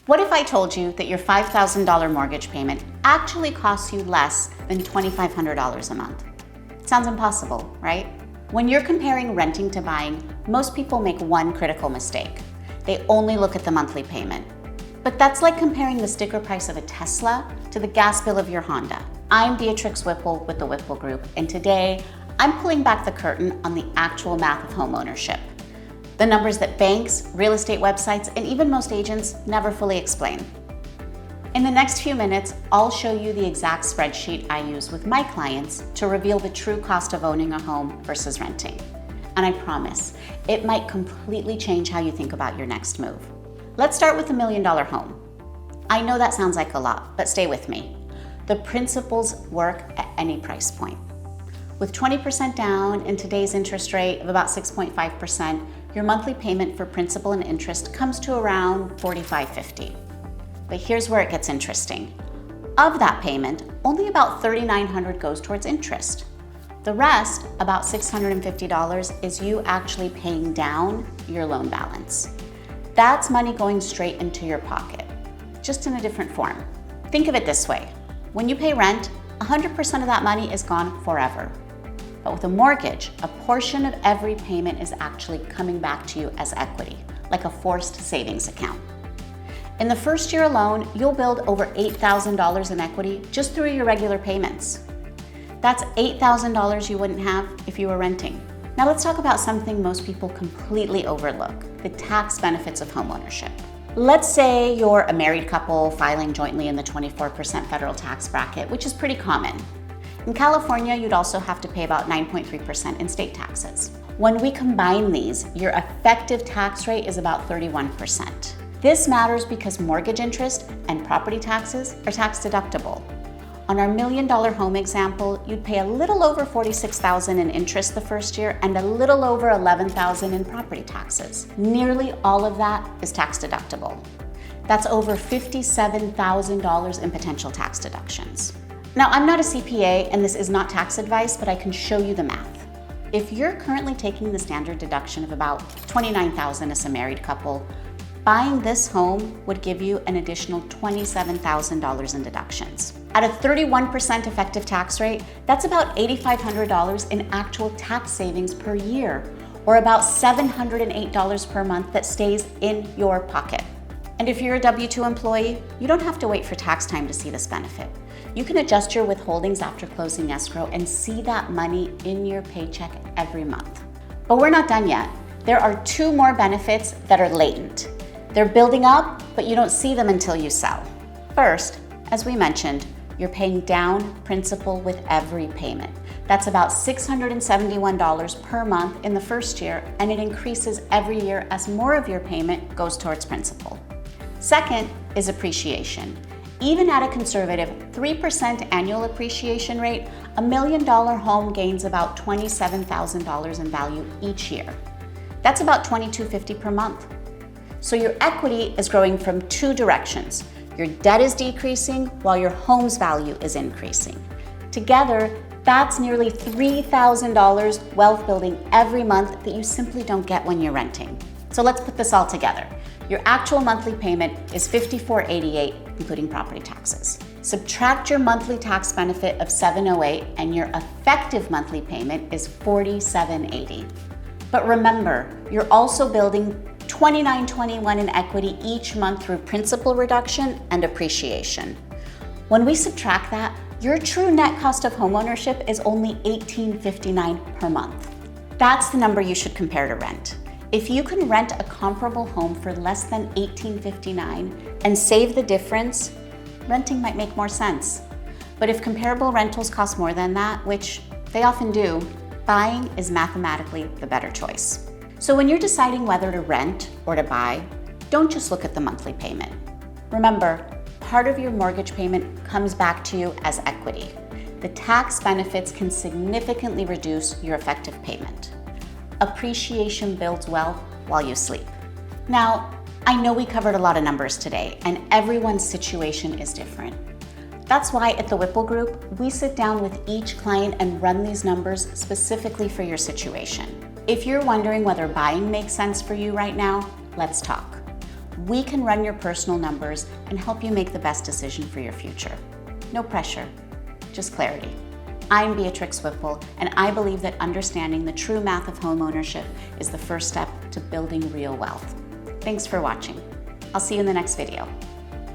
What if I told you that your $5,000 mortgage payment actually costs you less than $2,500 a month? Sounds impossible, right? When you're comparing renting to buying, most people make one critical mistake. They only look at the monthly payment. But that's like comparing the sticker price of a Tesla to the gas bill of your Honda. I'm Beatrix Whipple with the Whipple Group, and today I'm pulling back the curtain on the actual math of homeownership. The numbers that banks, real estate websites, and even most agents never fully explain. In the next few minutes, I'll show you the exact spreadsheet I use with my clients to reveal the true cost of owning a home versus renting. And I promise, it might completely change how you think about your next move. Let's start with the $1 million home. I know that sounds like a lot, but stay with me. The principles work at any price point. With 20% down and today's interest rate of about 6.5%, your monthly payment for principal and interest comes to around $45.50. But here's where it gets interesting. Of that payment, only about $3,900 goes towards interest. The rest, about $650, is you actually paying down your loan balance. That's money going straight into your pocket, just in a different form. Think of it this way. When you pay rent, 100% of that money is gone forever. But with a mortgage, a portion of every payment is actually coming back to you as equity, like a forced savings account. In the first year alone, you'll build over $8,000 in equity just through your regular payments. That's $8,000 you wouldn't have if you were renting. Now let's talk about something most people completely overlook, the tax benefits of homeownership. Let's say you're a married couple filing jointly in the 24% federal tax bracket, which is pretty common. In California, you'd also have to pay about 9.3% in state taxes. When we combine these, your effective tax rate is about 31%. This matters because mortgage interest and property taxes are tax deductible. On our $1 million home example, you'd pay a little over $46,000 in interest the first year and a little over $11,000 in property taxes. Nearly all of that is tax deductible. That's over $57,000 in potential tax deductions. Now, I'm not a CPA and this is not tax advice, but I can show you the math. If you're currently taking the standard deduction of about $29,000 as a married couple, buying this home would give you an additional $27,000 in deductions. At a 31% effective tax rate, that's about $8,500 in actual tax savings per year, or about $708 per month that stays in your pocket. And if you're a W-2 employee, you don't have to wait for tax time to see this benefit. You can adjust your withholdings after closing escrow and see that money in your paycheck every month. But we're not done yet. There are two more benefits that are latent. They're building up, but you don't see them until you sell. First, as we mentioned, you're paying down principal with every payment. That's about $671 per month in the first year, and it increases every year as more of your payment goes towards principal. Second is appreciation. Even at a conservative 3% annual appreciation rate, a $1 million home gains about $27,000 in value each year. That's about $2,250 per month. So your equity is growing from two directions. Your debt is decreasing while your home's value is increasing. Together, that's nearly $3,000 wealth building every month that you simply don't get when you're renting. So let's put this all together. Your actual monthly payment is $54.88, including property taxes. Subtract your monthly tax benefit of $708, and your effective monthly payment is $47.80. But remember, you're also building $29.21 in equity each month through principal reduction and appreciation. When we subtract that, your true net cost of homeownership is only $18.59 per month. That's the number you should compare to rent. If you can rent a comparable home for less than $18.59 and save the difference, renting might make more sense. But if comparable rentals cost more than that, which they often do, buying is mathematically the better choice. So when you're deciding whether to rent or to buy, don't just look at the monthly payment. Remember, part of your mortgage payment comes back to you as equity. The tax benefits can significantly reduce your effective payment. Appreciation builds wealth while you sleep. Now, I know we covered a lot of numbers today, and everyone's situation is different. That's why at the Whipple Group, we sit down with each client and run these numbers specifically for your situation. If you're wondering whether buying makes sense for you right now, let's talk. We can run your personal numbers and help you make the best decision for your future. No pressure, just clarity. I'm Beatrix Whipple, and I believe that understanding the true math of homeownership is the first step to building real wealth. Thanks for watching. I'll see you in the next video.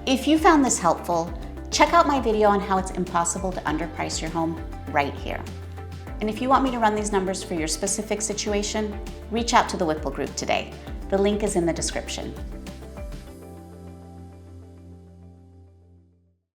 If you found this helpful, check out my video on how it's impossible to underprice your home right here. And if you want me to run these numbers for your specific situation, reach out to the Whipple Group today. The link is in the description.